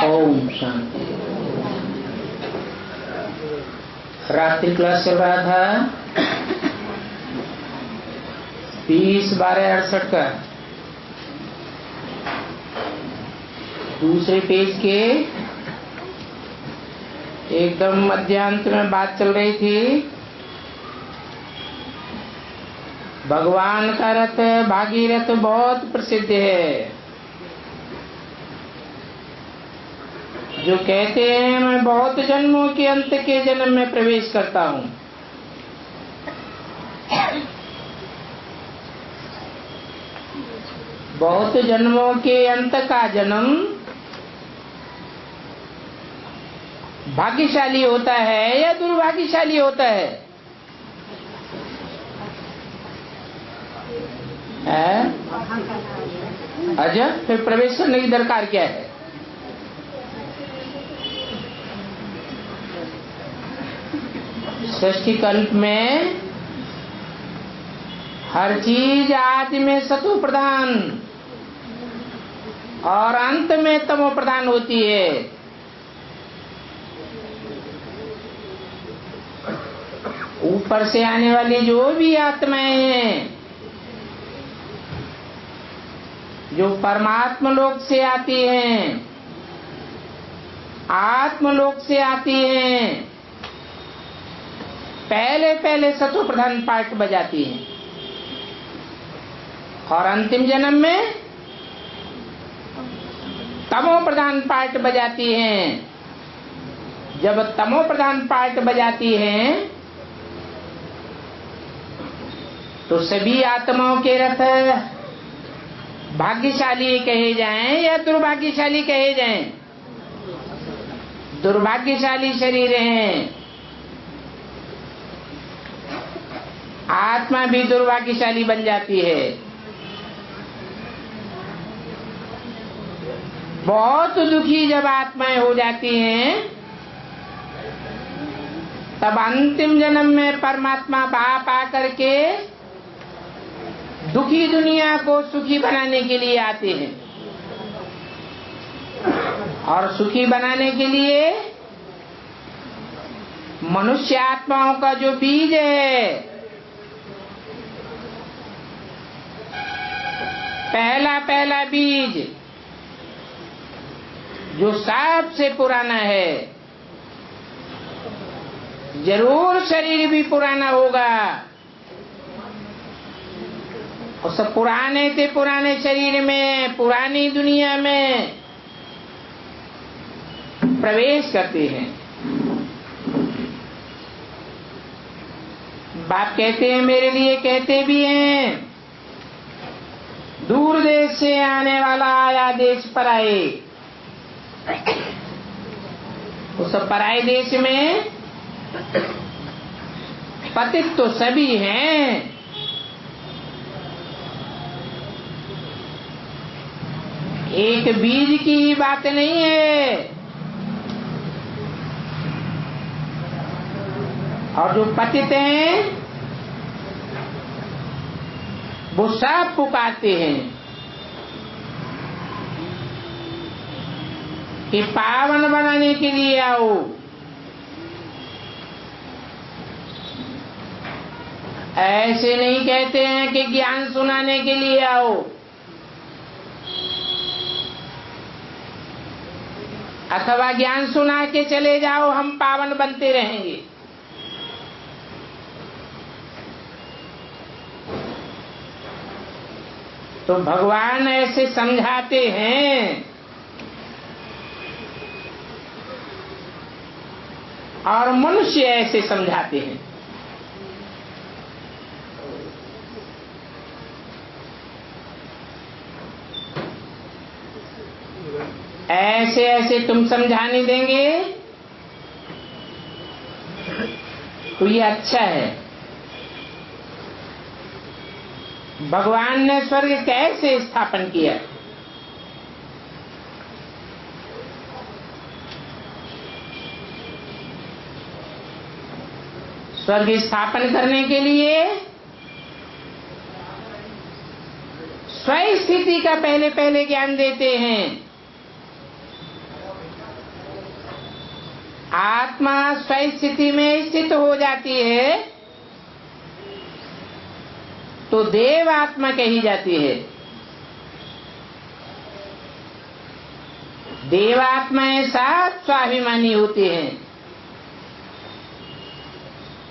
ओम शांति। रात्रि क्लास चल रहा था 20/12/68 का। दूसरे पेज के एकदम मध्यांत में बात चल रही थी। भगवान का रथ भागीरथ बहुत प्रसिद्ध है। जो कहते हैं मैं बहुत जन्मों के अंत के जन्म में प्रवेश करता हूँ। बहुत जन्मों के अंत का जन्म भाग्यशाली होता है या दुर्भाग्यशाली होता है? अच्छा, फिर प्रवेश करने की दरकार क्या है? सृष्टि कल्प में हर चीज आदि में सतो प्रधान और अंत में तमो प्रधान होती है। ऊपर से आने वाली जो भी आत्माएं हैं, जो परमात्मा लोक से आती हैं, आत्मलोक से आती हैं, पहले पहले सतो प्रधान पाठ बजाती हैं और अंतिम जन्म में तमो प्रधान पाठ बजाती हैं। जब तमो प्रधान पाठ बजाती हैं तो सभी आत्माओं के रथ भाग्यशाली कहे जाएं या दुर्भाग्यशाली कहे जाएं? दुर्भाग्यशाली शरीर हैं। आत्मा भी दुर्भाग्यशाली बन जाती है। बहुत दुखी जब आत्माएं हो जाती हैं तब अंतिम जन्म में परमात्मा बाप आकर के दुखी दुनिया को सुखी बनाने के लिए आते हैं। और सुखी बनाने के लिए मनुष्य आत्माओं का जो बीज है, पहला पहला बीज जो सबसे पुराना है, जरूर शरीर भी पुराना होगा। उस पुराने से पुराने शरीर में, पुरानी दुनिया में प्रवेश करते हैं। बाप कहते हैं, मेरे लिए कहते भी हैं, दूर देश से आने वाला आया देश पराए। उस पराए देश में पतित तो सभी हैं, एक बीज की ही बात नहीं है। और जो पतित हैं वो सब पुकारते हैं कि पावन बनाने के लिए आओ। ऐसे नहीं कहते हैं कि ज्ञान सुनाने के लिए आओ, अथवा ज्ञान सुना के चले जाओ, हम पावन बनते रहेंगे। तो भगवान ऐसे समझाते हैं और मनुष्य ऐसे समझाते हैं। ऐसे ऐसे तुम समझाने देंगे तो ये अच्छा है। भगवान ने स्वर्ग कैसे स्थापन किया? स्वर्ग स्थापन करने के लिए स्वस्थिति का पहले पहले ज्ञान देते हैं। आत्मा स्वयं स्थिति में स्थित हो जाती है तो देव आत्मा कही जाती है। देवात्माएं साथ स्वाभिमानी होते हैं,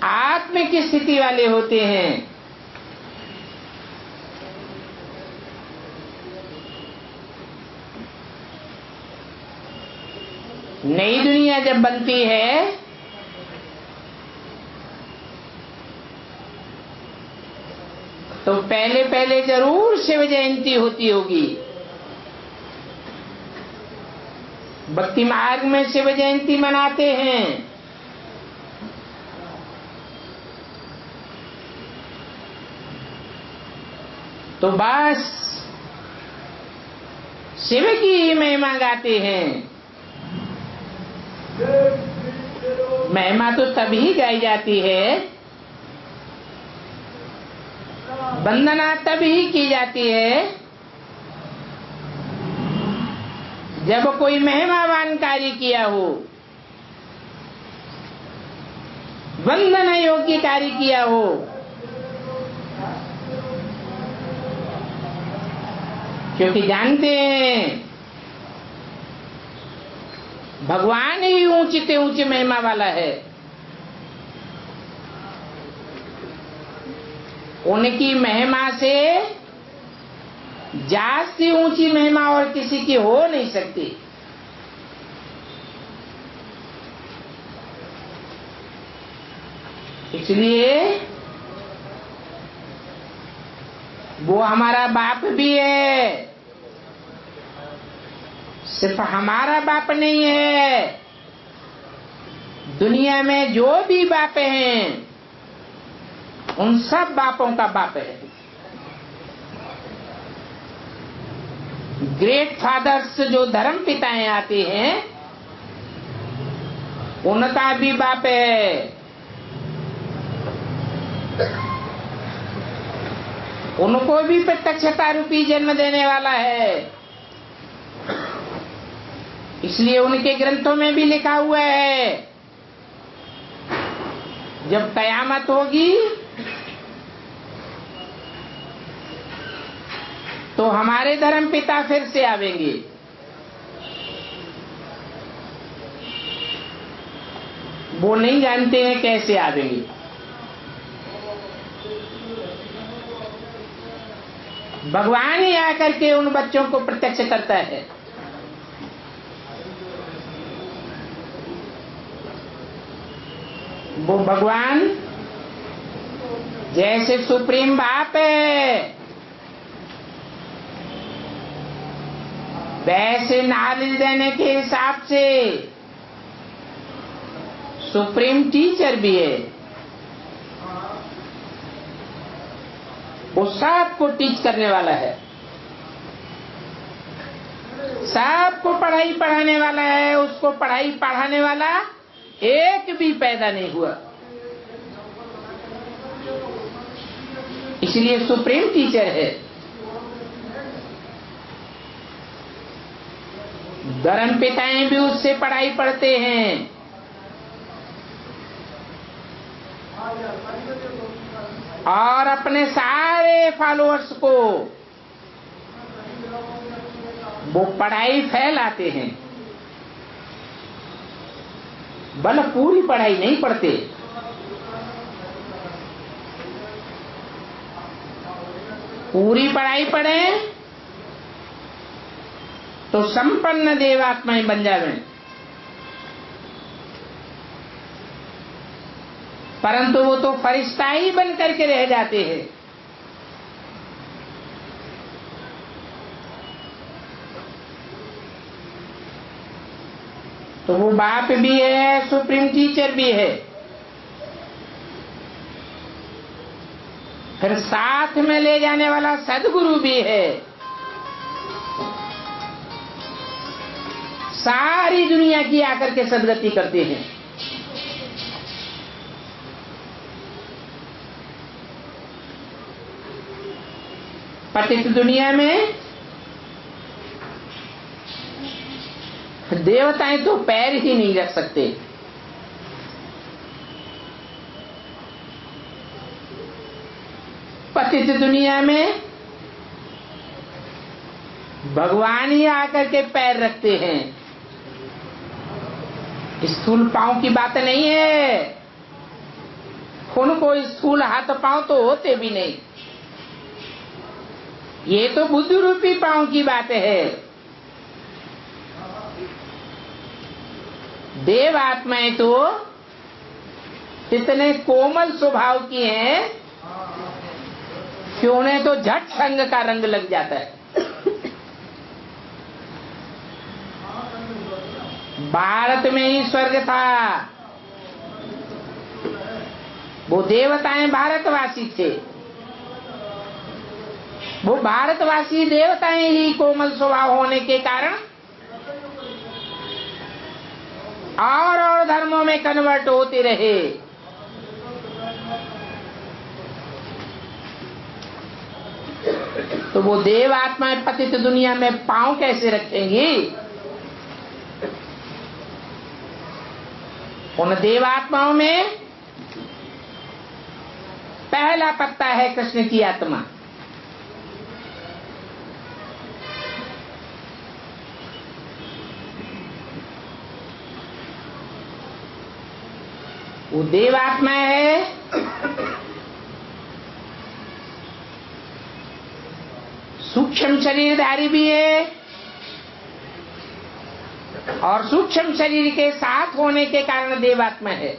आत्म की स्थिति वाले होते हैं। नई दुनिया जब बनती है तो पहले पहले जरूर शिव जयंती होती होगी। भक्ति मार्ग में शिव जयंती मनाते हैं। तो बस शिव की महिमा गाते हैं। महिमा तो तभी गाई जाती है, वंदना तभी की जाती है जब कोई महिमावान कार्य किया हो, वंदना योग्य कार्य किया हो। क्योंकि जानते हैं भगवान ही ऊंची से ऊंची महिमा वाला है। उनकी महिमा से जास्ती ऊंची महिमा और किसी की हो नहीं सकती। इसलिए वो हमारा बाप भी है, सिर्फ हमारा बाप नहीं है, दुनिया में जो भी बाप हैं उन सब बापों का बाप है। ग्रेट फादर्स जो धर्म पिताएं आते हैं उनका भी बाप है। उनको भी प्रत्यक्षता रूपी जन्म देने वाला है। इसलिए उनके ग्रंथों में भी लिखा हुआ है जब कयामत होगी तो हमारे धर्म पिता फिर से आवेंगे। वो नहीं जानते हैं कैसे आवेंगे। भगवान ही आकर के उन बच्चों को प्रत्यक्ष करता है। वो भगवान जैसे सुप्रीम बाप है वैसे नॉलेज देने के हिसाब से सुप्रीम टीचर भी है। वो सबको टीच करने वाला है, सबको पढ़ाई पढ़ाने वाला है। उसको पढ़ाई पढ़ाने वाला एक भी पैदा नहीं हुआ। इसलिए सुप्रीम टीचर है। धर्म पिताएं भी उससे पढ़ाई पढ़ते हैं। और अपने सारे फॉलोअर्स को वो पढ़ाई फैलाते हैं। भले पूरी पढ़ाई नहीं पढ़ते, पूरी पढ़ाई पढ़ें तो संपन्न देवात्माएं बन जावे। परंतु वो तो फरिश्ता ही बन करके रह जाते हैं। तो वो बाप भी है, सुप्रीम टीचर भी है, फिर साथ में ले जाने वाला सदगुरु भी है। सारी दुनिया की आकर के सदगति करते हैं। पतित दुनिया में देवताएं तो पैर ही नहीं रख सकते। पतित दुनिया में भगवान ही आकर के पैर रखते हैं। स्थूल पांव की बात नहीं है, उनको स्थूल हाथ पांव तो होते भी नहीं। ये तो बुद्धि रूपी पांव की बात है। देव आत्माएं तो इतने कोमल स्वभाव की हैं कि उन्हें तो झट संग का रंग लग जाता है। भारत में ही स्वर्ग था, वो देवताएं भारतवासी थे। वो भारतवासी देवताएं ही कोमल स्वभाव होने के कारण और धर्मों में कन्वर्ट होते रहे। तो वो देव आत्माएं पतित दुनिया में पांव कैसे रखेंगी? उन देव आत्माओं में पहला पत्ता है कृष्ण की आत्मा। वो देव आत्मा है सूक्ष्म शरीरधारी भी है और सूक्ष्म शरीर के साथ होने के कारण देवात्मा है।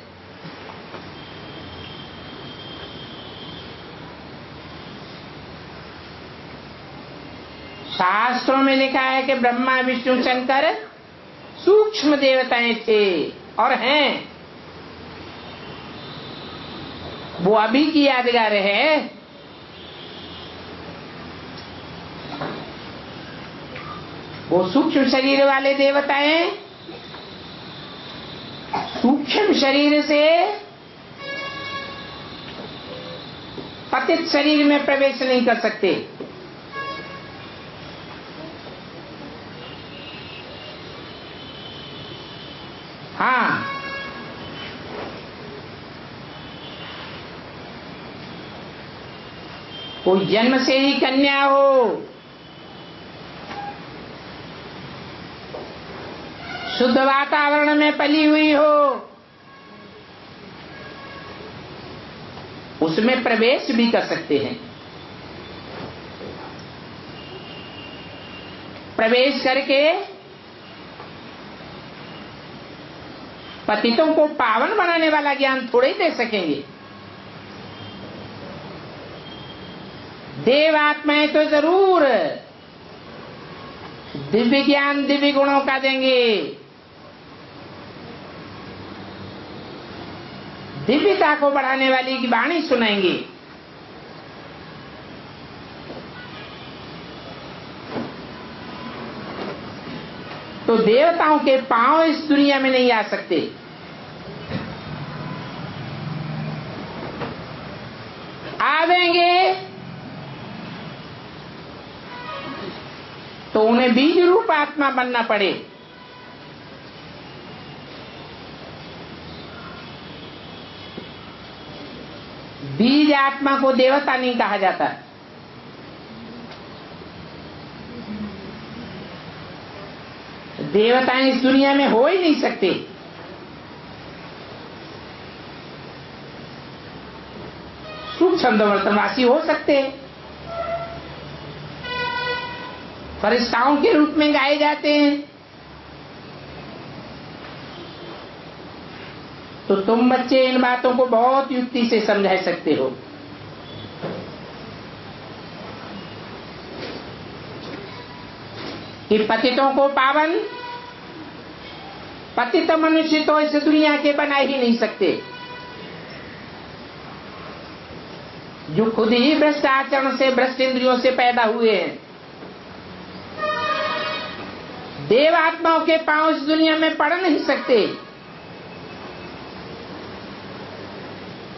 शास्त्रों में लिखा है कि ब्रह्मा विष्णु शंकर सूक्ष्म देवताएं थे और हैं। वो अभी की यादगार है। वो सूक्ष्म शरीर वाले देवताएं सूक्ष्म शरीर से पतित शरीर में प्रवेश नहीं कर सकते। हाँ, कोई जन्म से ही कन्या हो, शुद्ध वातावरण में पली हुई हो, उसमें प्रवेश भी कर सकते हैं। प्रवेश करके पतितों को पावन बनाने वाला ज्ञान थोड़े ही दे सकेंगे। देव आत्माएं तो जरूर दिव्य ज्ञान दिव्य गुणों का देंगे, दिव्यता को बढ़ाने वाली की वाणी सुनाएंगे। तो देवताओं के पांव इस दुनिया में नहीं आ सकते। आवेंगे तो उन्हें बीज रूप आत्मा बनना पड़े। बीज आत्मा को देवता नहीं कहा जाता। देवता इस दुनिया में हो ही नहीं सकते। सूक्ष्म वर्तनवासी हो सकते, फरिश्ताओं के रूप में गाए जाते हैं। तो तुम बच्चे इन बातों को बहुत युक्ति से समझा सकते हो। कि पतितों को पावन, पतित मनुष्य तो इस दुनिया के बना ही नहीं सकते, जो खुद ही भ्रष्ट आचरण से भ्रष्ट इंद्रियों से पैदा हुए हैं। देव आत्माओं के पांव इस दुनिया में पड़ नहीं सकते।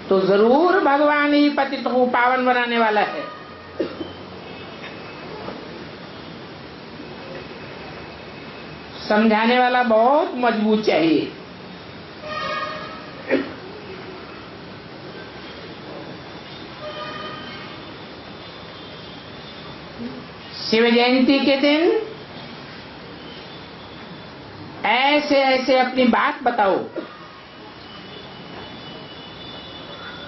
तो जरूर भगवान ही पतित को पावन बनाने वाला है। समझाने वाला बहुत मजबूत चाहिए। शिव जयंती के दिन ऐसे ऐसे अपनी बात बताओ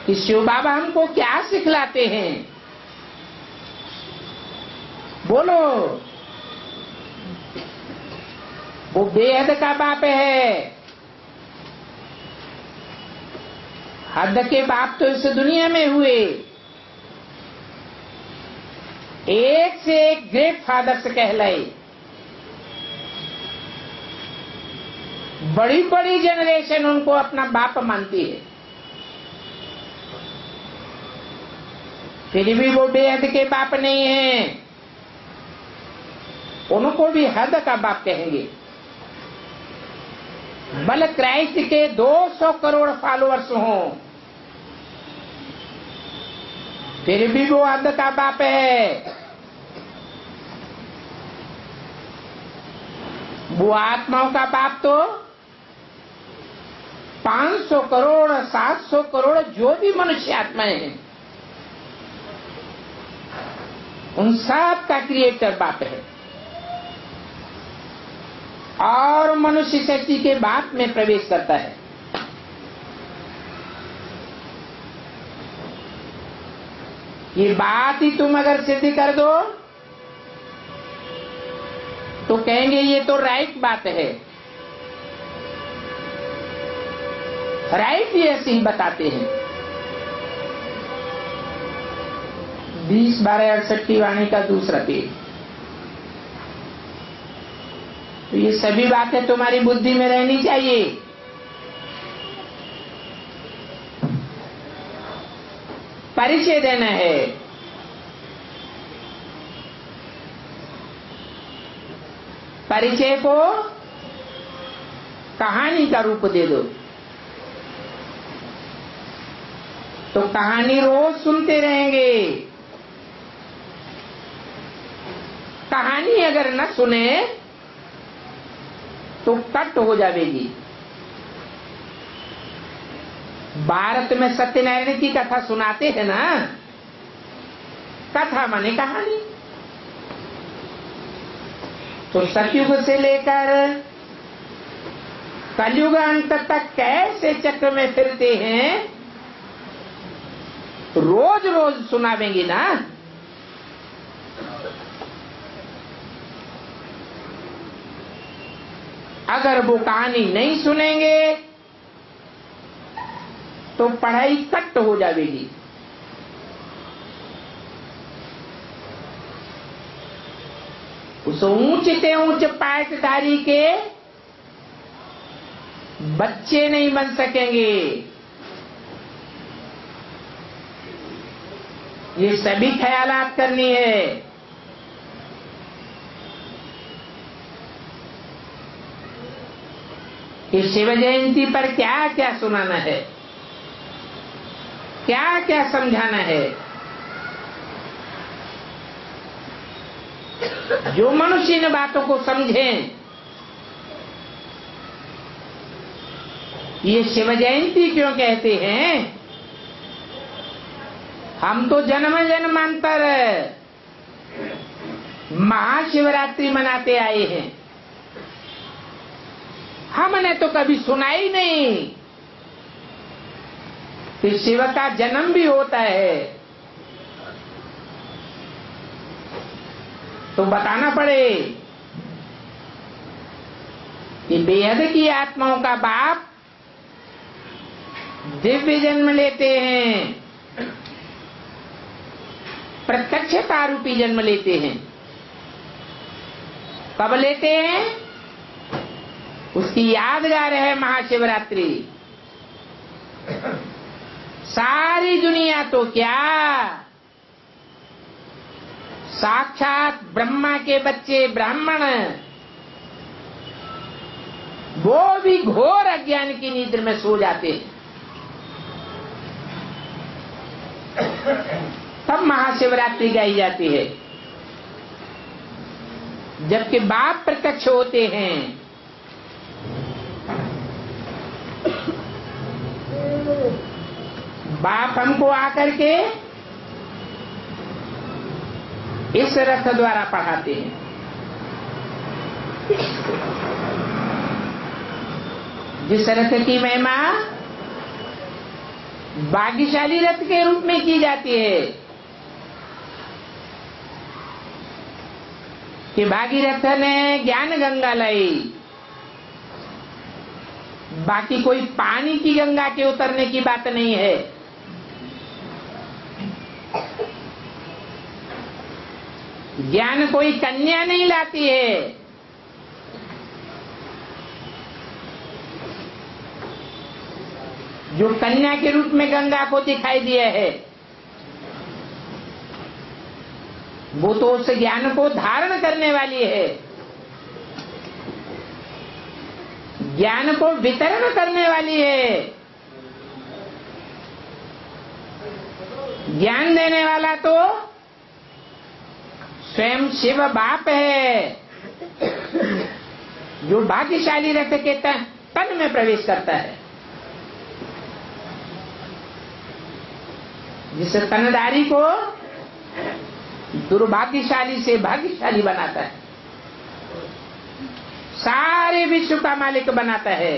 कि शिव बाबा हमको क्या सिखलाते हैं। बोलो। वो बेहद का बाप है। हद के बाप तो इस दुनिया में हुए। एक से एक ग्रेट फादर्स कहलाए। बड़ी बड़ी जनरेशन उनको अपना बाप मानती है, फिर भी वो बेहद के बाप नहीं है। उनको भी हद का बाप कहेंगे। भले क्राइस्ट के 200 करोड़ फॉलोअर्स हों, फिर भी वो हद का बाप है। वो आत्माओं का बाप तो 500 करोड़ 700 करोड़ जो भी मनुष्य आत्माएं हैं, उन सब का क्रिएटर बाप है। और मनुष्य शक्ति के बाप में प्रवेश करता है। ये बात ही तुम अगर सिद्ध कर दो तो कहेंगे ये तो राइट बात है। राइट ही ऐसे ही बताते हैं। 20/12/68 की वाणी का दूसरा पेज। तो ये सभी बातें तुम्हारी बुद्धि में रहनी चाहिए। परिचय देना है। परिचय को कहानी का रूप दे दो तो कहानी रोज सुनते रहेंगे। कहानी अगर न सुने तो कट हो जाएगी। भारत में सत्यनारायण की कथा सुनाते हैं ना। कथा माने कहानी। तो सतयुग से लेकर कलयुग अंत तक कैसे चक्र में फिरते हैं, तो रोज रोज सुनावेंगे ना। अगर वो कहानी नहीं सुनेंगे तो पढ़ाई कट हो जाएगी। उस ऊंच से ऊंच पाठधारी के बच्चे नहीं बन सकेंगे। ये सभी ख्यालात करनी है। कि शिव जयंती पर क्या क्या सुनाना है, क्या क्या समझाना है। जो मनुष्य इन बातों को समझें, ये शिव जयंती क्यों कहते हैं। हम तो जन्म जन्मांतर महाशिवरात्रि मनाते आए हैं। हमने तो कभी सुना ही नहीं कि शिव का जन्म भी होता है। तो बताना पड़े कि बेहद की आत्माओं का बाप दिव्य जन्म लेते हैं, प्रत्यक्षता रूपी जन्म लेते हैं। कब लेते हैं, उसकी यादगार है महाशिवरात्रि। सारी दुनिया तो क्या, साक्षात ब्रह्मा के बच्चे ब्राह्मण, वो भी घोर अज्ञान की नींद में सो जाते हैं। तब महाशिवरात्रि गाई जाती है। जबकि बाप प्रत्यक्ष होते हैं। बाप हमको आकर के इस रथ द्वारा पढ़ाते हैं। जिस रथ की महिमा भाग्यशाली रथ के रूप में की जाती है कि भागीरथ ने ज्ञान गंगा लाई, बाकी कोई पानी की गंगा के उतरने की बात नहीं है। ज्ञान कोई कन्या नहीं लाती है, जो कन्या के रूप में गंगा को दिखाई दिया है वो तो उस ज्ञान को धारण करने वाली है, ज्ञान को वितरण करने वाली है। ज्ञान देने वाला तो स्वयं शिव बाप है, जो भाग्यशाली रथ के तन में प्रवेश करता है, जिस तनधारी को दुर्भाग्यशाली से भाग्यशाली बनाता है, सारे विश्व का मालिक बनाता है।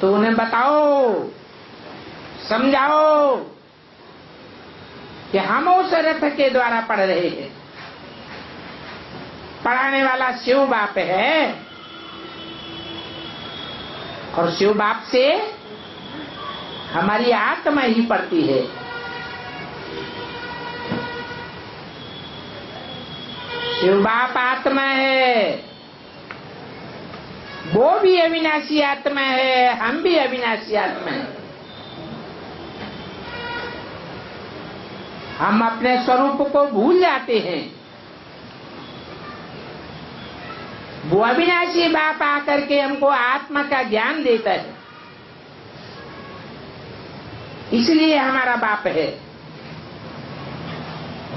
तो उन्हें बताओ, समझाओ कि हम उस रथ के द्वारा पढ़ रहे हैं। पढ़ाने वाला शिव बाप है और शिव बाप से हमारी आत्मा ही पढ़ती है। शिव बाप आत्मा है, वो भी अविनाशी आत्मा है, हम भी अविनाशी आत्मा है। हम अपने स्वरूप को भूल जाते हैं। वो अविनाशी बाप आकर के हमको आत्मा का ज्ञान देता है, इसलिए हमारा बाप है।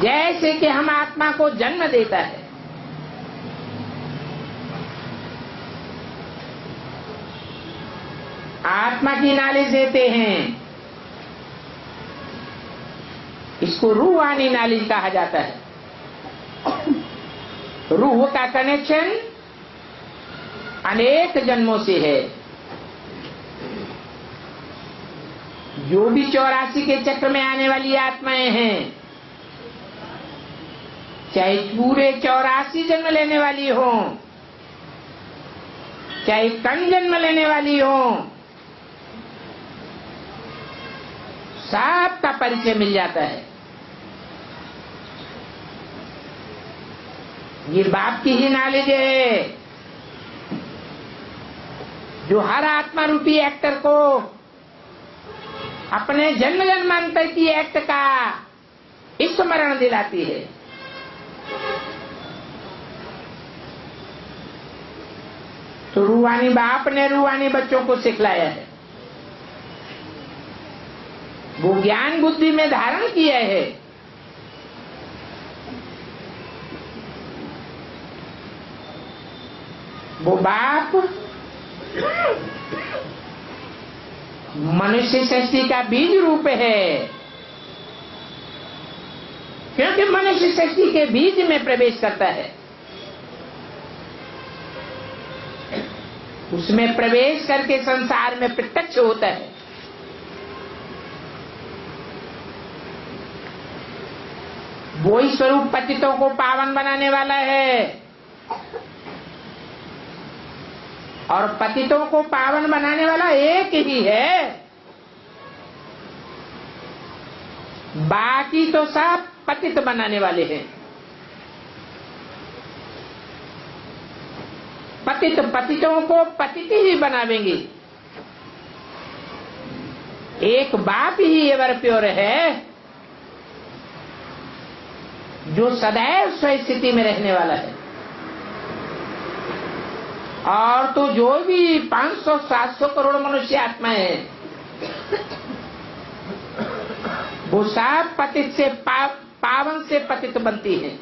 जैसे कि हम आत्मा को जन्म देता है, आत्मा की नॉलेज देते हैं, इसको रूहानी नॉलेज कहा जाता है। रूह का कनेक्शन अनेक जन्मों से है। जो भी 84 के चक्र में आने वाली आत्माएं हैं, चाहे पूरे 84 जन्म लेने वाली हो, चाहे कण जन्म लेने वाली हो, सबका परिचय मिल जाता है। ये बाप की ही नॉलेज है, जो हर आत्मा रूपी एक्टर को अपने जन्म जन्मांतर की एक्ट का स्मरण दिलाती है। तो रूहानी बाप ने रूहानी बच्चों को सिखलाया है, वो ज्ञान बुद्धि में धारण किया है। वो बाप मनुष्य सृष्टि का बीज रूप है, क्योंकि मनुष्य सृष्टि के बीज में प्रवेश करता है। उसमें प्रवेश करके संसार में प्रत्यक्ष होता है। वो ही स्वरूप पतितों को पावन बनाने वाला है, और पतितों को पावन बनाने वाला एक ही है, बाकी तो सब पतित बनाने वाले हैं। पतित पतितों को पतित ही बनावेंगे। एक बाप ही एवर प्योर है, जो सदैव स्व स्थिति में रहने वाला है। और तो जो भी 500-700 करोड़ मनुष्य आत्माएं हैं, वो सब पतित से पावन से पतित बनती हैं।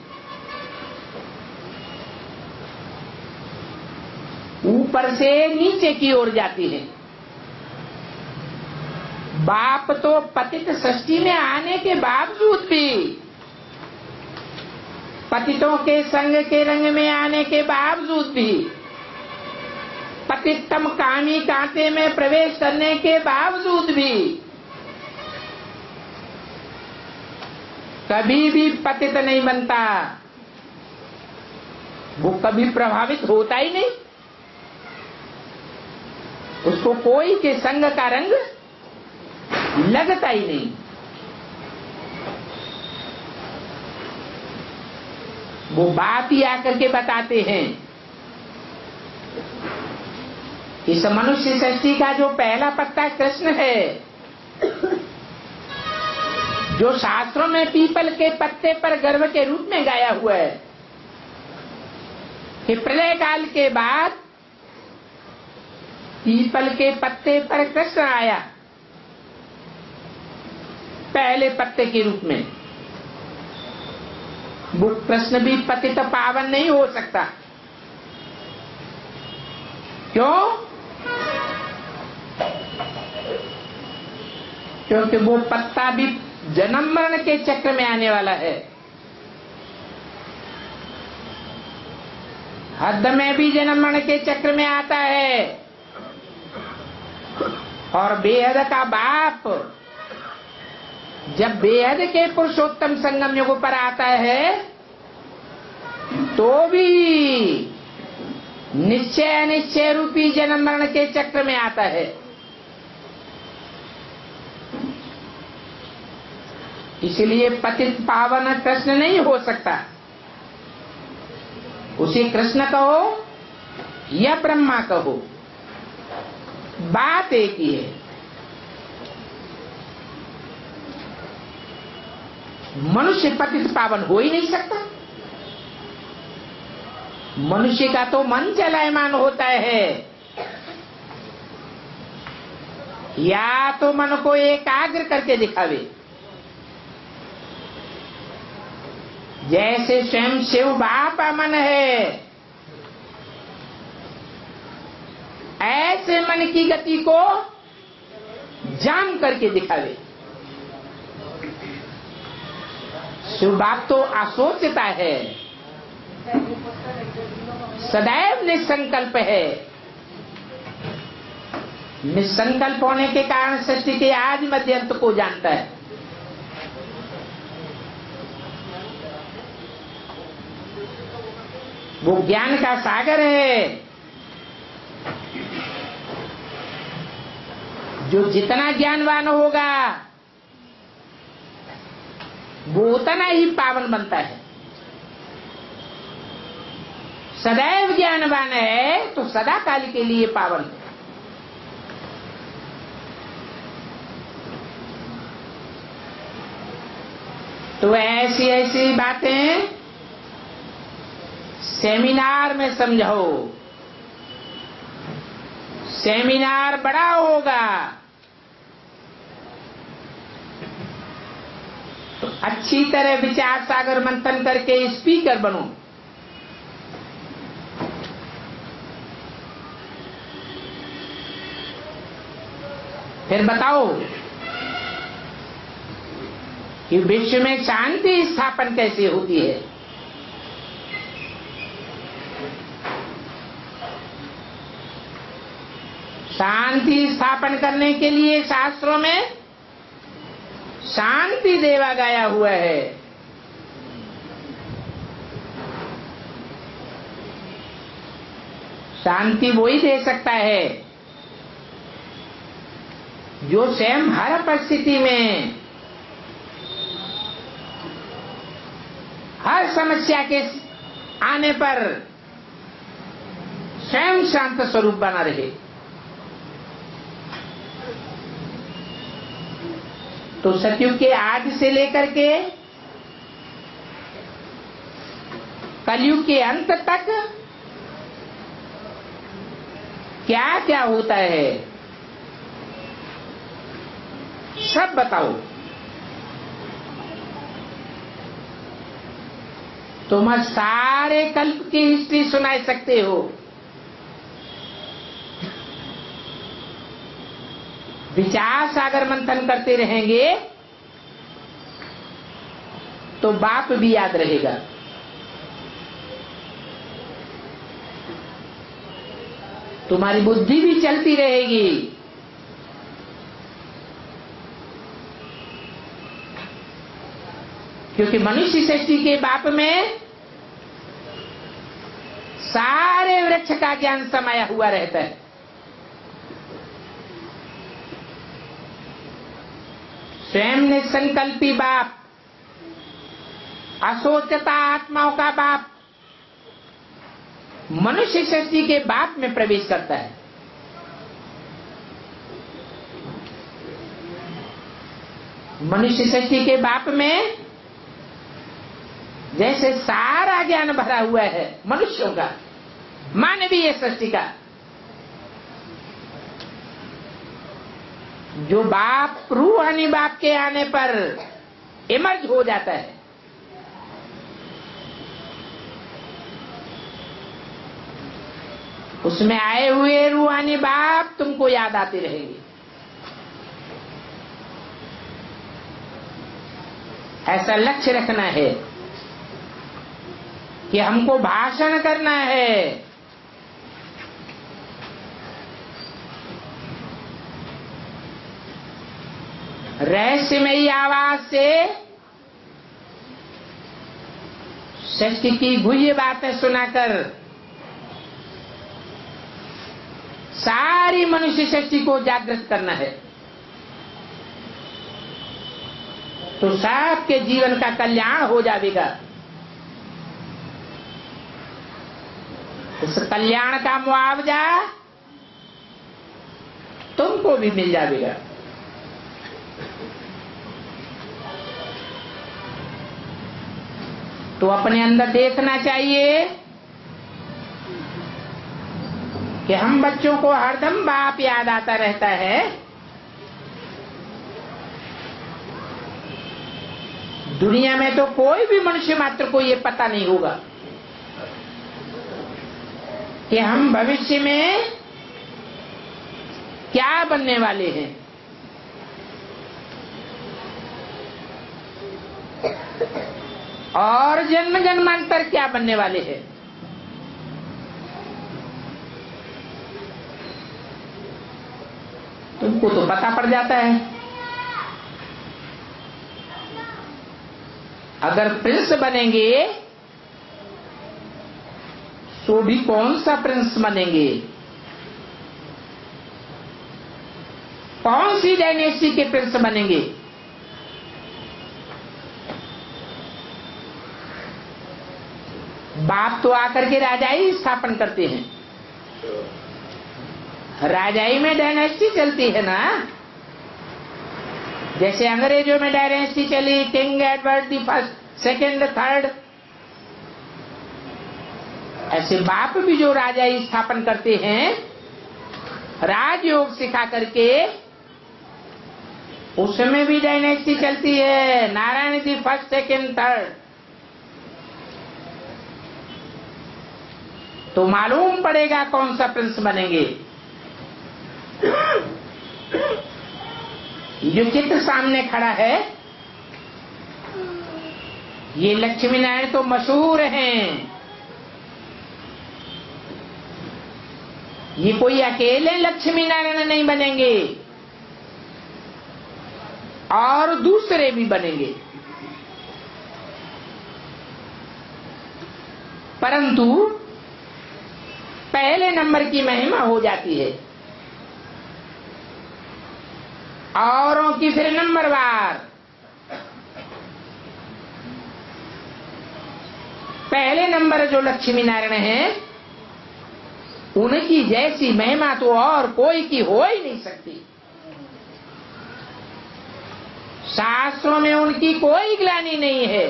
ऊपर से नीचे की ओर जाती है। बाप तो पतित सृष्टि में आने के बावजूद भी, पतितों के संग के रंग में आने के बावजूद भी, पतितम कामी कांटे में प्रवेश करने के बावजूद भी कभी भी पतित नहीं बनता। वो कभी प्रभावित होता ही नहीं, उसको कोई के संग का रंग लगता ही नहीं। वो बात ही आकर के बताते हैं। इस मनुष्य सृष्टि का जो पहला पत्ता कृष्ण है, जो शास्त्रों में पीपल के पत्ते पर गर्व के रूप में गाया हुआ है कि प्रलय काल के बाद पीपल के पत्ते पर कृष्ण आया, पहले पत्ते के रूप में। वो कृष्ण भी पतित पावन नहीं हो सकता। क्यों? क्योंकि वो पत्ता भी जन्म मरण के चक्र में आने वाला है। हद में भी जन्म मरण के चक्र में आता है। और बेहद का बाप जब बेहद के पुरुषोत्तम संगम युग पर आता है तो भी निश्चय अनिश्चय रूपी जन्म मरण के चक्र में आता है। इसलिए पतित पावन कृष्ण नहीं हो सकता। उसे कृष्ण कहो या ब्रह्मा कहो, बात एक ही है। मनुष्य पतित पावन हो ही नहीं सकता। मनुष्य का तो मन चलायमान होता है। या तो मन को एकाग्र करके दिखावे, जैसे स्वयं शिव बाप मन है, ऐसे मन की गति को जान करके दिखावे। शिव बाप तो असोचता है, सदैव निसंकल्प है। निसंकल्प होने के कारण सृष्टि के आदि मध्य अंत को जानता है। वो ज्ञान का सागर है, जो जितना ज्ञानवान होगा वो उतना ही पावन बनता है। सदैव ज्ञानवान है तो सदा काल के लिए पावन है। तो ऐसी ऐसी बातें सेमिनार में समझाओ। सेमिनार बड़ा होगा तो अच्छी तरह विचार सागर मंथन करके स्पीकर बनो। फिर बताओ कि विश्व में शांति स्थापन कैसे होती है। शांति स्थापन करने के लिए शास्त्रों में शांति देवा गाया हुआ है। शांति वही दे सकता है जो स्वयं हर परिस्थिति में, हर समस्या के आने पर स्वयं शांत स्वरूप बना रहे। तो सतयुग के आदि से लेकर के कलयुग के अंत तक क्या क्या होता है सब बताओ। तुम सारे कल्प की हिस्ट्री सुना सकते हो। विचार सागर मंथन करते रहेंगे तो बाप भी याद रहेगा। तुम्हारी बुद्धि भी चलती रहेगी। क्योंकि मनुष्य सृष्टि के बाप में सारे वृक्ष का ज्ञान समाया हुआ रहता है। स्वयं निसंकल्पी बाप, असोचता आत्माओं का बाप मनुष्य सृष्टि के बाप में प्रवेश करता है। मनुष्य सृष्टि के बाप में जैसे सारा ज्ञान भरा हुआ है मनुष्यों का, मानवीय सृष्टि का, जो बाप रूहानी बाप के आने पर इमर्ज हो जाता है, उसमें आए हुए रूहानी बाप तुमको याद आते रहेंगे। ऐसा लक्ष्य रखना है कि हमको भाषण करना है, रहस्यमयी आवाज से सृष्टि की गुह्य बातें सुनाकर सारी मनुष्य सृष्टि को जागृत करना है, तो सबके जीवन का कल्याण हो जाएगा। उस कल्याण का मुआवजा तुमको भी मिल जाएगा। तो अपने अंदर देखना चाहिए कि हम बच्चों को हरदम बाप याद आता रहता है। दुनिया में तो कोई भी मनुष्य मात्र को ये पता नहीं होगा कि हम भविष्य में क्या बनने वाले हैं। और जन्म जन्मांतर क्या बनने वाले हैं। तुमको तो पता पड़ जाता है। अगर प्रिंस बनेंगे तो भी कौन सा प्रिंस बनेंगे, कौन सी डायनेस्टी के प्रिंस बनेंगे। बाप तो आकर के राजाई स्थापन करते हैं। राजाई में डायनेस्टी चलती है ना, जैसे अंग्रेजों में डायनेस्टी चली, king Edward the first, second, third, ऐसे बाप भी जो राजाई स्थापन करते हैं राजयोग सिखा करके, उसमें भी डायनेस्टी चलती है। Narayan the first, second, third. तो मालूम पड़ेगा कौन सा प्रिंस बनेंगे। जो चित्र सामने खड़ा है, ये लक्ष्मी नारायण तो मशहूर हैं। ये कोई अकेले लक्ष्मी नारायण नहीं बनेंगे, और दूसरे भी बनेंगे, परंतु पहले नंबर की महिमा हो जाती है, औरों की फिर नंबरवार। पहले नंबर जो लक्ष्मी नारायण हैं, उनकी जैसी महिमा तो और कोई की हो ही नहीं सकती। शास्त्रों में उनकी कोई ग्लानि नहीं है।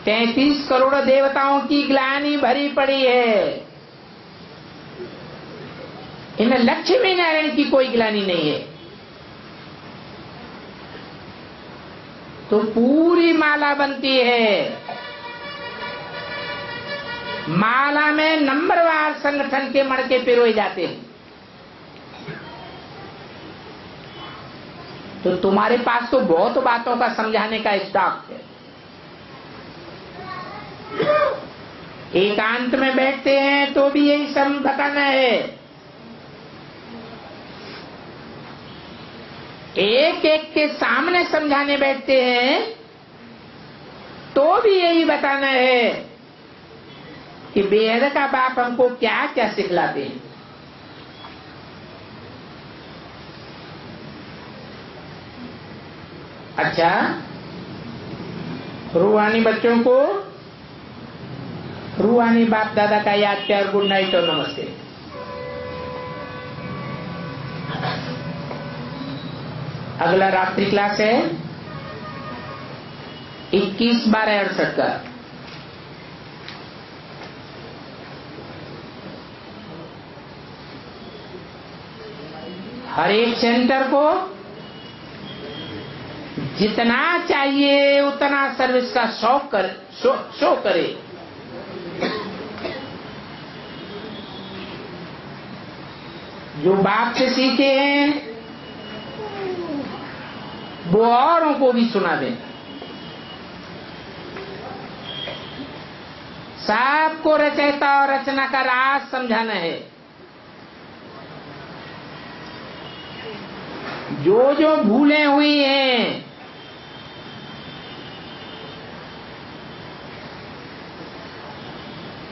33 करोड़ देवताओं की ग्लानि भरी पड़ी है, इनमें लक्ष्मी नारायण की कोई ग्लानि नहीं है। तो पूरी माला बनती है। माला में नंबरवार संगठन के मणके पिरोए जाते हैं। तो तुम्हारे पास तो बहुत बातों का समझाने का स्टॉक है। एकांत में बैठते हैं तो भी यही सब बताना है, एक एक के सामने समझाने बैठते हैं तो भी यही बताना है कि बेहद का बाप हमको क्या क्या सिखलाते हैं। अच्छा, रूहानी बच्चों को रूहानी बाप दादा का याद प्यार, गुड नाइट और नमस्ते। अगला रात्रि क्लास है 21/12/68 का। हर एक सेंटर को जितना चाहिए उतना सर्विस का शो करे। जो बाप से सीखे हैं वो औरों को भी सुना दें। सबको रचयिता और रचना का राज समझाना है। जो जो भूलें हुई हैं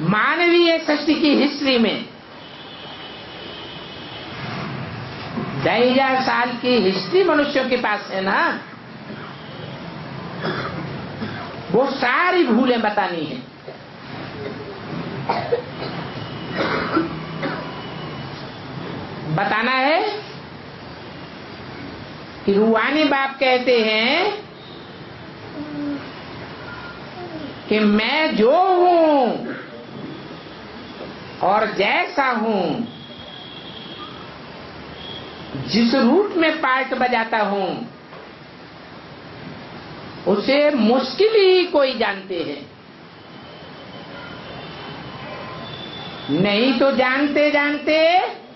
मानवीय सृष्टि की हिस्ट्री में, 2000 साल की हिस्ट्री मनुष्यों के पास है ना, वो सारी भूलें बतानी है। बताना है कि रूहानी बाप कहते हैं कि मैं जो हूं और जैसा हूं, जिस रूट में पार्ट बजाता हूं, उसे मुश्किल ही कोई जानते हैं। नहीं तो जानते जानते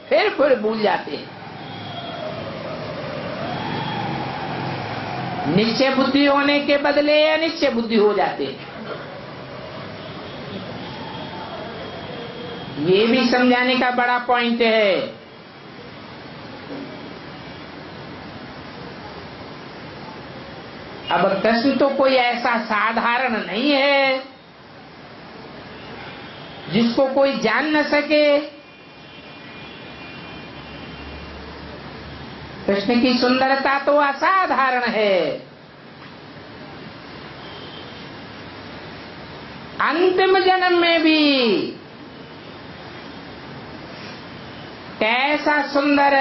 फिर भूल जाते हैं। निश्चय बुद्धि होने के बदले अनिश्चय बुद्धि हो जाते हैं। ये भी समझाने का बड़ा पॉइंट है। अब प्रश्न तो कोई ऐसा साधारण नहीं है जिसको कोई जान न सके। कृष्ण की सुंदरता तो असाधारण है। अंतिम जन्म में भी कैसा सुंदर,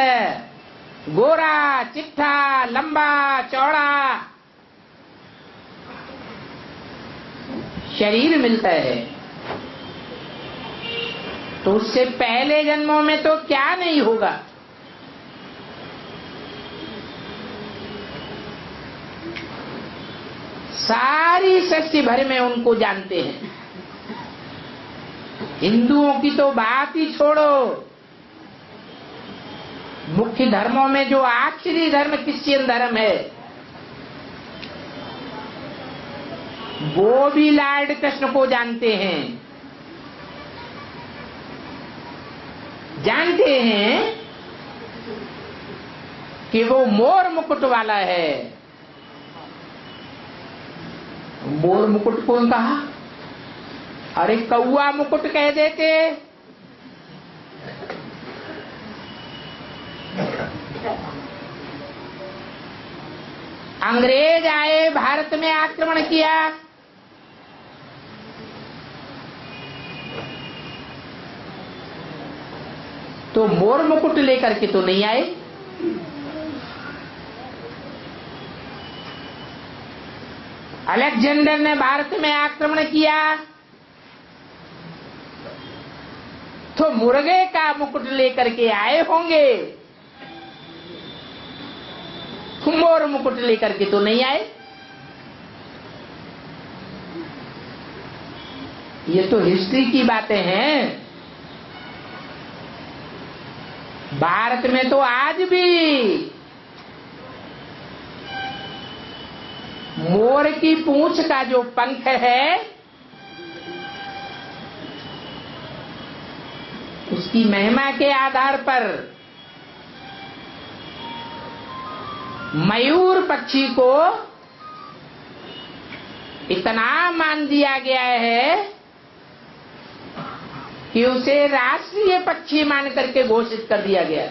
गोरा, चिट्ठा, लंबा, चौड़ा शरीर मिलता है, तो उससे पहले जन्मों में तो क्या नहीं होगा। सारी सृष्टि भर में उनको जानते हैं। हिंदुओं की तो बात ही छोड़ो, मुख्य धर्मों में जो आखिरी धर्म क्रिश्चियन धर्म है, वो भी लॉर्ड कृष्ण को जानते हैं। जानते हैं कि वो मोर मुकुट वाला है। मोर मुकुट कौन कहा? अरे कौआ मुकुट कह देते। अंग्रेज आए, भारत में आक्रमण किया, तो मोर मुकुट लेकर के तो नहीं आए। अलेक्जेंडर ने भारत में आक्रमण किया तो मुर्गे का मुकुट लेकर के आए होंगे, मोर मुकुट लेकर के तो नहीं आए। ये तो हिस्ट्री की बातें हैं। भारत में तो आज भी मोर की पूंछ का जो पंख है उसकी महिमा के आधार पर मयूर पक्षी को इतना मान दिया गया है कि उसे राष्ट्रीय पक्षी मान करके घोषित कर दिया गया।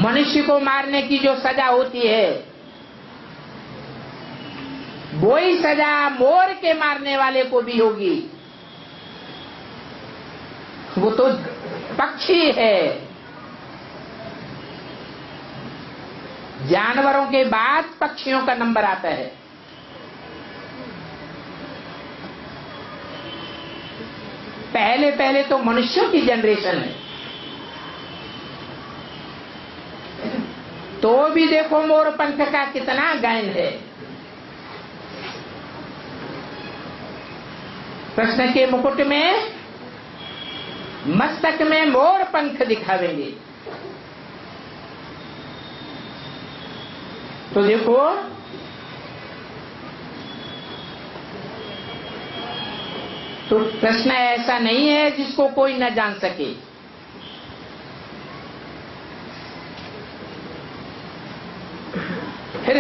मनुष्य को मारने की जो सजा होती है वही सजा मोर के मारने वाले को भी होगी। वो तो पक्षी है, जानवरों के बाद पक्षियों का नंबर आता है। पहले पहले तो मनुष्यों की जनरेशन है, तो भी देखो मोर पंख का कितना गायन है। कृष्ण के मुकुट में मस्तक में मोर पंख दिखावेंगे। तो देखो तो कृष्ण ऐसा नहीं है जिसको कोई न जान सके। फिर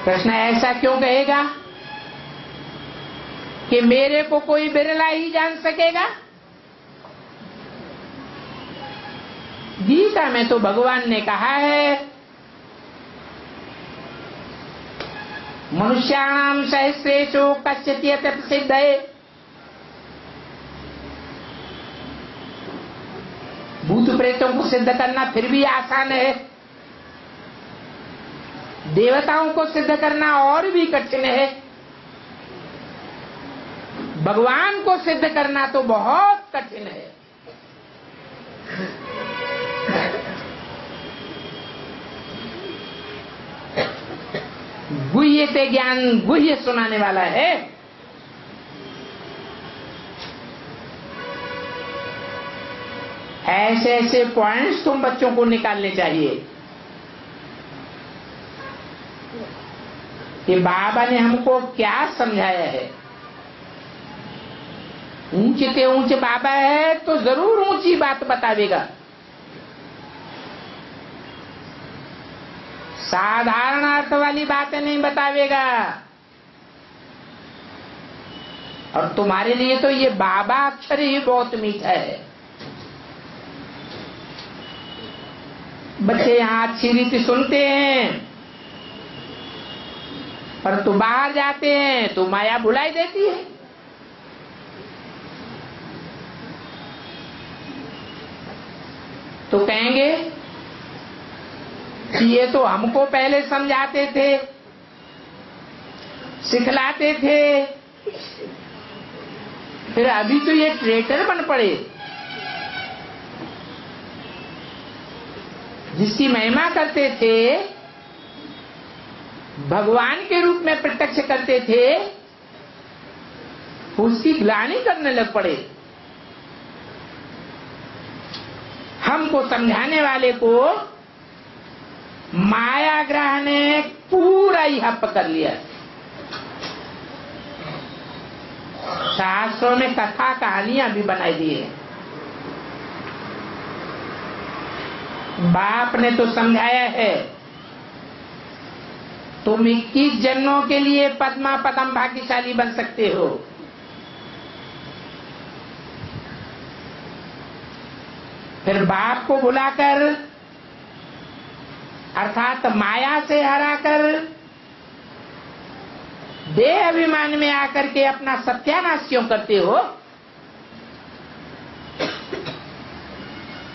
कृष्ण ऐसा क्यों कहेगा कि मेरे को कोई बिरला ही जान सकेगा? गीता में तो भगवान ने कहा है मनुष्याणाम सहस्रेषु कश्चित् यत् सिद्धये। भूत प्रेतों को सिद्ध करना फिर भी आसान है, देवताओं को सिद्ध करना और भी कठिन है, भगवान को सिद्ध करना तो बहुत कठिन है। गुह्य से ज्ञान गुह्य सुनाने वाला है। ऐसे ऐसे पॉइंट्स तुम बच्चों को निकालने चाहिए कि बाबा ने हमको क्या समझाया है। ऊंचे से ऊंचे बाबा है तो जरूर ऊंची बात बतावेगा, साधारण अर्थ वाली बातें नहीं बतावेगा। और तुम्हारे लिए तो ये बाबा अक्षर ही बहुत मीठा है। बच्चे यहाँ अच्छी रीति सुनते हैं, पर तू बाहर जाते हैं तो माया भुलाई देती है। तो कहेंगे कि ये तो हमको पहले समझाते थे, सिखलाते थे, फिर अभी तो ये ट्रेटर बन पड़े। जिसकी महिमा करते थे, भगवान के रूप में प्रत्यक्ष करते थे, उसकी ग्लानि करने लग पड़े। हमको समझाने वाले को माया ग्रह ने पूरा ही हप कर लिया। शास्त्रों में कथा कहानियां भी बनाई दी है। बाप ने तो समझाया है तुम 21 जन्मों के लिए पद्मा पदम भाग्यशाली बन सकते हो। फिर बाप को बुलाकर अर्थात माया से हराकर देह अभिमान में आकर के अपना सत्यानाश क्यों करते हो?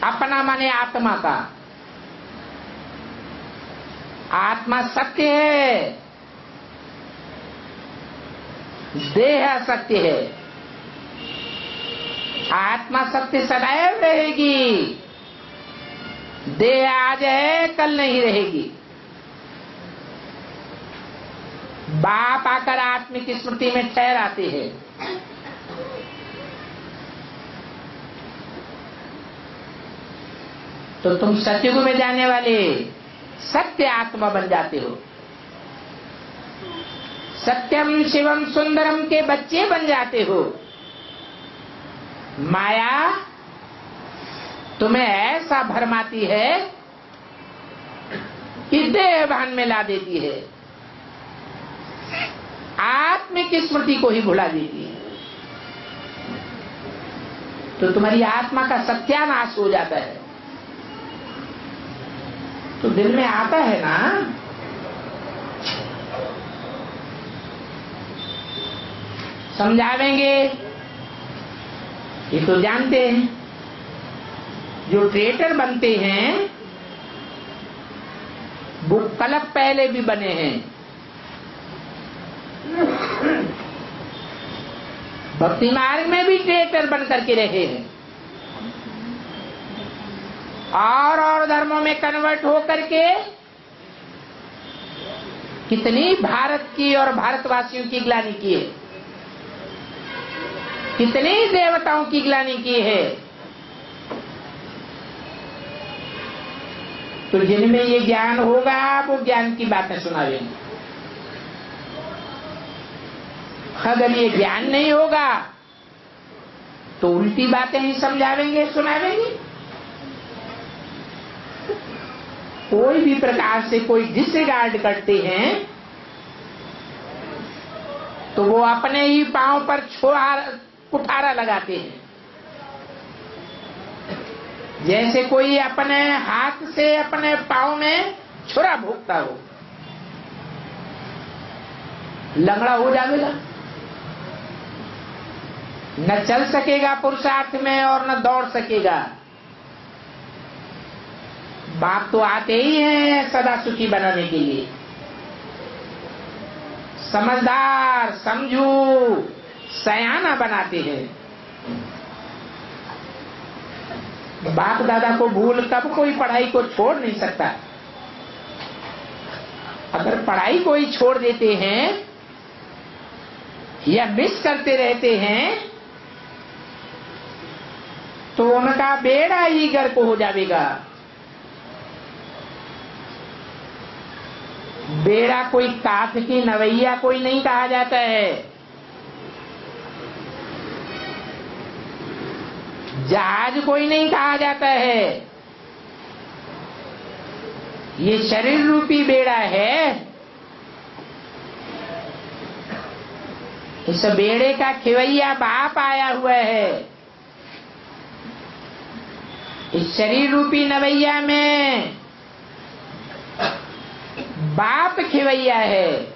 अपना माने आत्मा का। आत्मा सत्य है, देह असत्य है। आत्मा सत्य सदैव रहेगी, देह आज है कल नहीं रहेगी। बाप आकर आत्मिक स्मृति में ठहराते हैं। तो तुम सतयुग में जाने वाले सत्य आत्मा बन जाते हो, सत्यम शिवम सुंदरम के बच्चे बन जाते हो। माया तुम्हें ऐसा भरमाती है कि देह भान में ला देती है, आत्म की स्मृति को ही भुला देती है, तो तुम्हारी आत्मा का सत्यानाश हो जाता है। तो दिल में आता है ना, समझावेंगे, ये तो जानते हैं। जो ट्रेटर बनते हैं वो कलप पहले भी बने हैं, भक्ति मार्ग में भी ट्रेटर बन करके रहे हैं, और धर्मों में कन्वर्ट हो करके कितनी भारत की और भारतवासियों की ग्लानि की है, कितनी देवताओं की ग्लानि की है। तो जिनमें ये ज्ञान होगा वो ज्ञान की बातें सुनावेंगे, अगर ये ज्ञान नहीं होगा तो उल्टी बातें ही समझावेंगे, सुनावेंगे। कोई भी प्रकार से कोई डिसरिगार्ड करते हैं तो वो अपने ही पांव पर कुठारा लगाते हैं, जैसे कोई अपने हाथ से अपने पांव में छुरा भोगता हो, लंगड़ा हो जाएगा, न चल सकेगा पुरुषार्थ में और न दौड़ सकेगा। बाप तो आते ही हैं सदा सुखी बनाने के लिए, समझदार समझू सयाना बनाते हैं। बाप दादा को भूल कब कोई पढ़ाई को छोड़ नहीं सकता। अगर पढ़ाई को ही छोड़ देते हैं या मिस करते रहते हैं तो उनका बेड़ा ही गर्क हो जाएगा। बेड़ा कोई काठ की नवैया कोई नहीं कहा जाता है, जहाज कोई नहीं कहा जाता है, ये शरीर रूपी बेड़ा है। इस बेड़े का खिवैया बाप आया हुआ है, इस शरीर रूपी नवैया में बाप खिवैया है।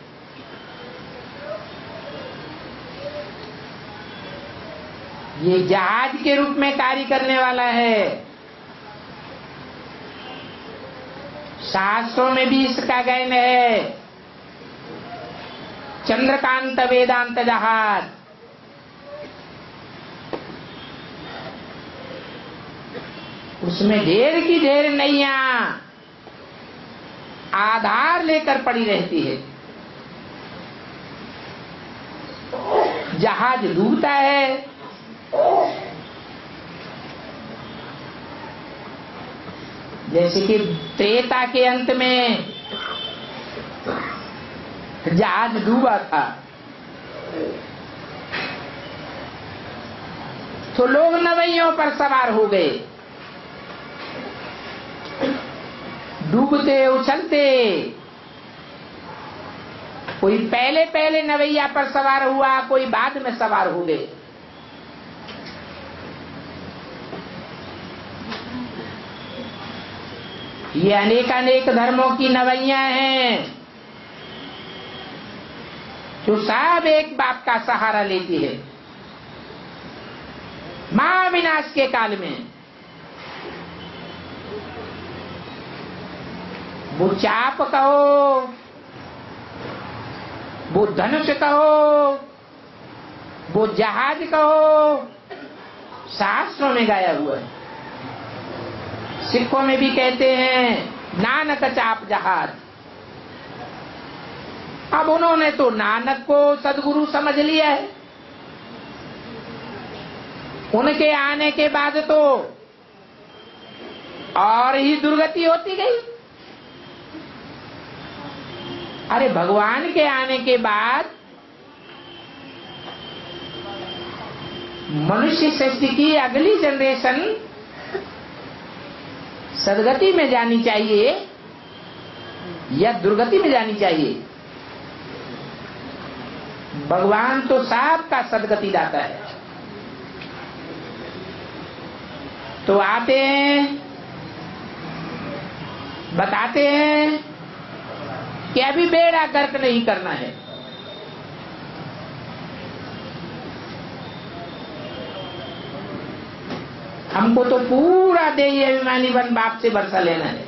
ये जहाज के रूप में कार्य करने वाला है। शास्त्रों में भी इसका गायन है, चंद्रकांत वेदांत जहाज। उसमें ढेर की ढेर नैया आधार लेकर पड़ी रहती है। जहाज डूबता है, जैसे कि त्रेता के अंत में जहाज डूबा था तो लोग नवैयों पर सवार हो गए, डूबते उछलते। कोई पहले पहले नवैया पर सवार हुआ, कोई बाद में सवार हो गए। ये अनेक अनेक धर्मों की नवैया हैं जो सब एक बाप का सहारा लेती है। महाविनाश के काल में वो चाप कहो, वो धनुष कहो, वो जहाज कहो, शास्त्रों में गाया हुआ है। सिखों में भी कहते हैं नानक चाप जहाज। अब उन्होंने तो नानक को सदगुरु समझ लिया है। उनके आने के बाद तो और ही दुर्गति होती गई। अरे भगवान के आने के बाद मनुष्य सृष्टि की अगली जनरेशन सदगति में जानी चाहिए या दुर्गति में जानी चाहिए? भगवान तो सबका सदगति दाता है। तो आते हैं, बताते हैं कि अभी बेड़ा गर्क नहीं करना है। हमको तो पूरा देही अभिमानी बन बाप से बरसा लेना है।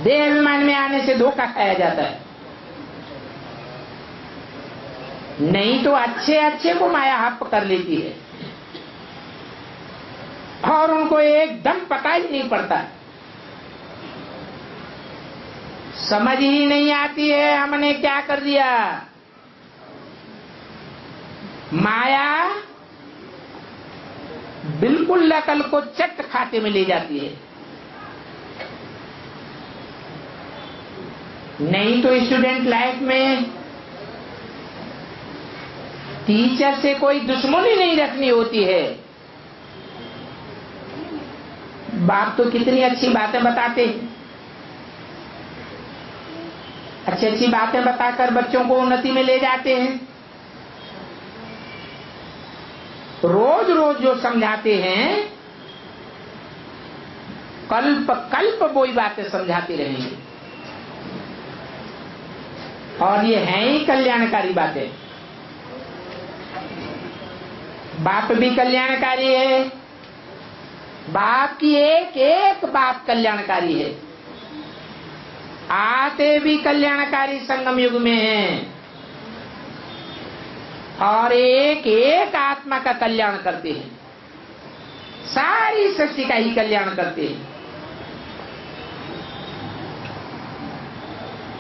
देह अभिमान में आने से धोखा खाया जाता है। नहीं तो अच्छे अच्छे को माया हप कर लेती है और उनको एकदम पता ही नहीं पड़ता, समझ ही नहीं आती है हमने क्या कर दिया। माया बिल्कुल अकल को चट खाते में ले जाती है। नहीं तो स्टूडेंट लाइफ में टीचर से कोई दुश्मनी नहीं रखनी होती है। बाप तो कितनी अच्छी बातें बताते हैं, अच्छी अच्छी बातें बताकर बच्चों को उन्नति में ले जाते हैं। रोज रोज जो समझाते हैं कल्प कल्प वही बातें समझाते रहेंगे और ये हैं ही कल्याणकारी बातें। बाप भी कल्याणकारी है, बाप की एक एक बात कल्याणकारी है। आते भी कल्याणकारी संगम युग में हैं और एक एक आत्मा का कल्याण करते हैं, सारी सृष्टि का ही कल्याण करते हैं।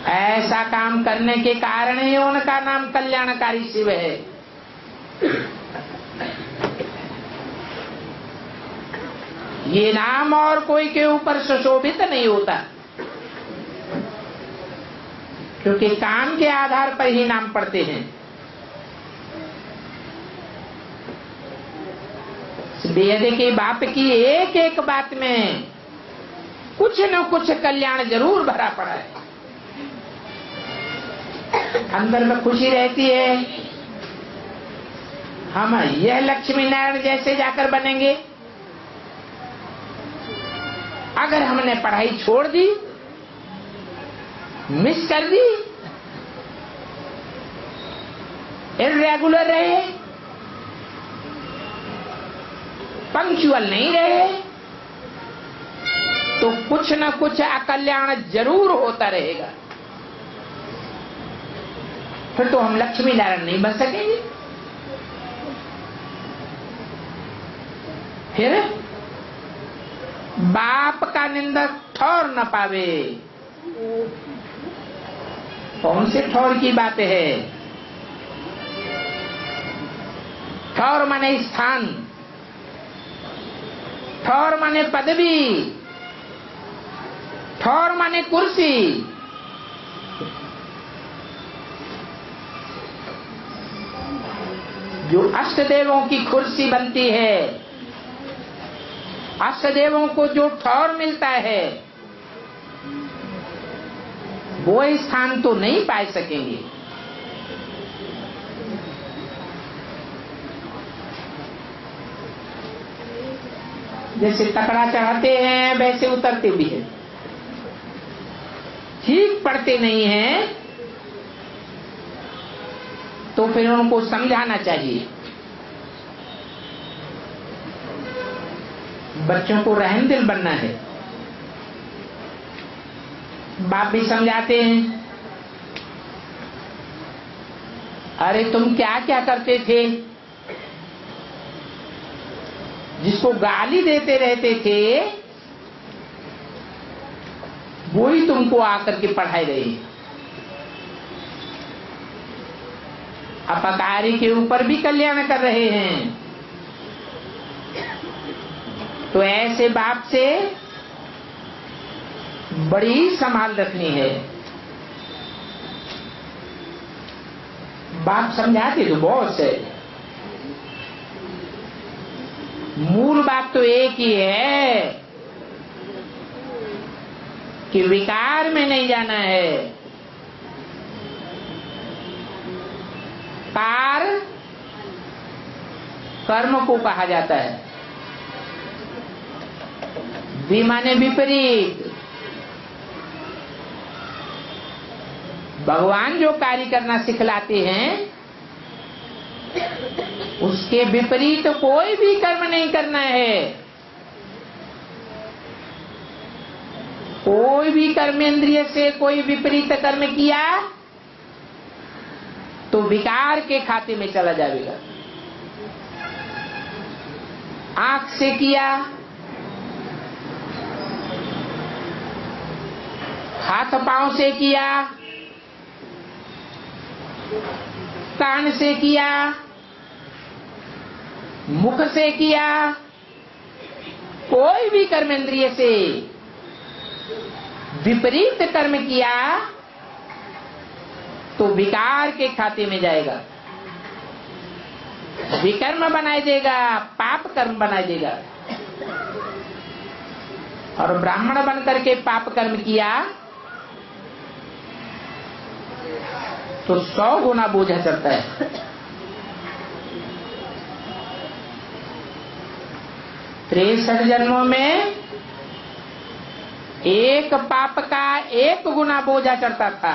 ऐसा काम करने के कारण ही उनका नाम कल्याणकारी शिव है। ये नाम और कोई के ऊपर सुशोभित नहीं होता, क्योंकि काम के आधार पर ही नाम पड़ते हैं। वेद के बाप की एक एक बात में कुछ न कुछ कल्याण जरूर भरा पड़ा है। अंदर में खुशी रहती है, हम यह लक्ष्मी नारायण जैसे जाकर बनेंगे। अगर हमने पढ़ाई छोड़ दी, मिस कर दी, इर्रेगुलर रहे, पंक्चुअल नहीं रहे, तो कुछ न कुछ अकल्याण जरूर होता रहेगा। फिर तो हम लक्ष्मी नारायण नहीं बन सकेंगे। फिर बाप का निंदक ठौर न पावे। कौन से ठौर की बात है? ठौर माने स्थान, ठौर माने पदवी, ठौर माने कुर्सी। जो अष्टदेवों की कुर्सी बनती है, अष्टदेवों को जो ठौर मिलता है, वो स्थान तो नहीं पा सकेंगे। जैसे तकड़ा चढ़ाते हैं वैसे उतरते भी हैं। ठीक पढ़ते नहीं हैं तो फिर उनको समझाना चाहिए। बच्चों को रहमदिल बनना है। बाप भी समझाते हैं, अरे तुम क्या क्या करते थे, जिसको गाली देते रहते थे वो ही तुमको आकर के पढ़ाई रही। अपकारी के ऊपर भी कल्याण कर रहे हैं, तो ऐसे बाप से बड़ी संभाल रखनी है। बाप समझाते तो बहुत से, मूल बात तो एक ही है कि विकार में नहीं जाना है। कार कर्म को कहा जाता है, माने विपरीत। भगवान जो कार्य करना सिखलाते हैं उसके विपरीत कोई भी कर्म नहीं करना है। कोई भी कर्मेंद्रिय से कोई विपरीत कर्म किया तो विकार के खाते में चला जाएगा। आंख से किया, हाथ पांव से किया, कान से किया, मुख से किया, कोई भी कर्मेंद्रिय से विपरीत कर्म किया तो विकार के खाते में जाएगा, विकर्म बनाई देगा, पाप कर्म बनाई देगा। और ब्राह्मण बन करके पाप कर्म किया तो 100 गुना बोझा चढ़ता है। तिरसठ जन्मों में एक पाप का 1 गुना बोझा चढ़ता था।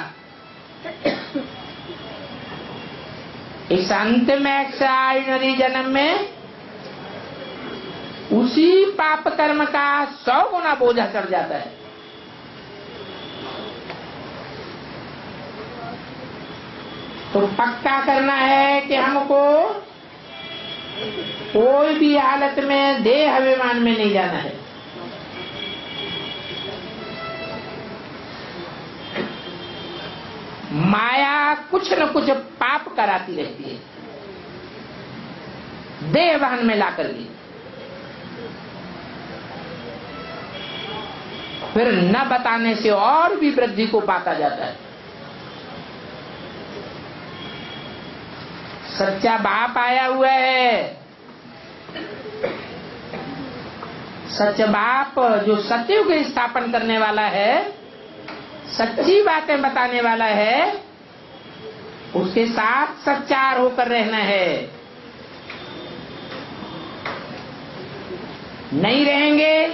इस अंत में एक्स्ट्राऑर्डिनरी जन्म में उसी पाप कर्म का 100 गुना बोझा चढ़ जाता है। तो पक्का करना है कि हमको कोई भी हालत में देह अभिमान में नहीं जाना है। माया कुछ न कुछ पाप कराती रहती है देह वाहन में लाकर के, फिर न बताने से और भी वृद्धि को पाता जाता है। सच्चा बाप आया हुआ है, सच्चा बाप जो सत्युग की स्थापन करने वाला है, सच्ची बातें बताने वाला है, उसके साथ सच्चार होकर रहना है। नहीं रहेंगे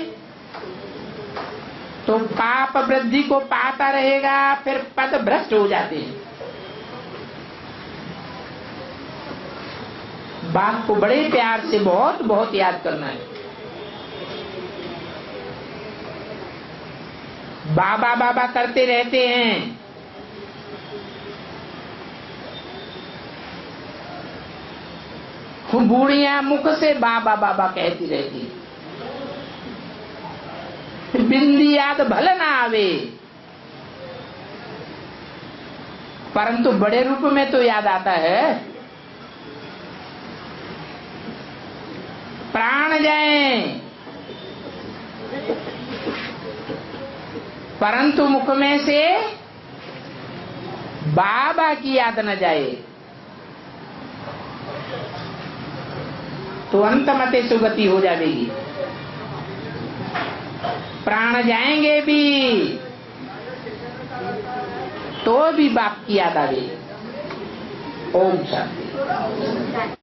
तो पाप वृद्धि को पाता रहेगा, फिर पद भ्रष्ट हो जाते हैं। बाप को बड़े प्यार से बहुत बहुत याद करना है। बाबा बाबा करते रहते हैं, बूढ़ियां मुख से बाबा बाबा कहती रहती, बिंदी याद भले ना आवे, परंतु बड़े रूप में तो याद आता है। प्राण जाए परंतु मुख में से बाबा की याद न जाए तो अंतमते सुगति हो जाएगी। प्राण जाएंगे भी तो भी बाप की याद आएगी। ओम शांति।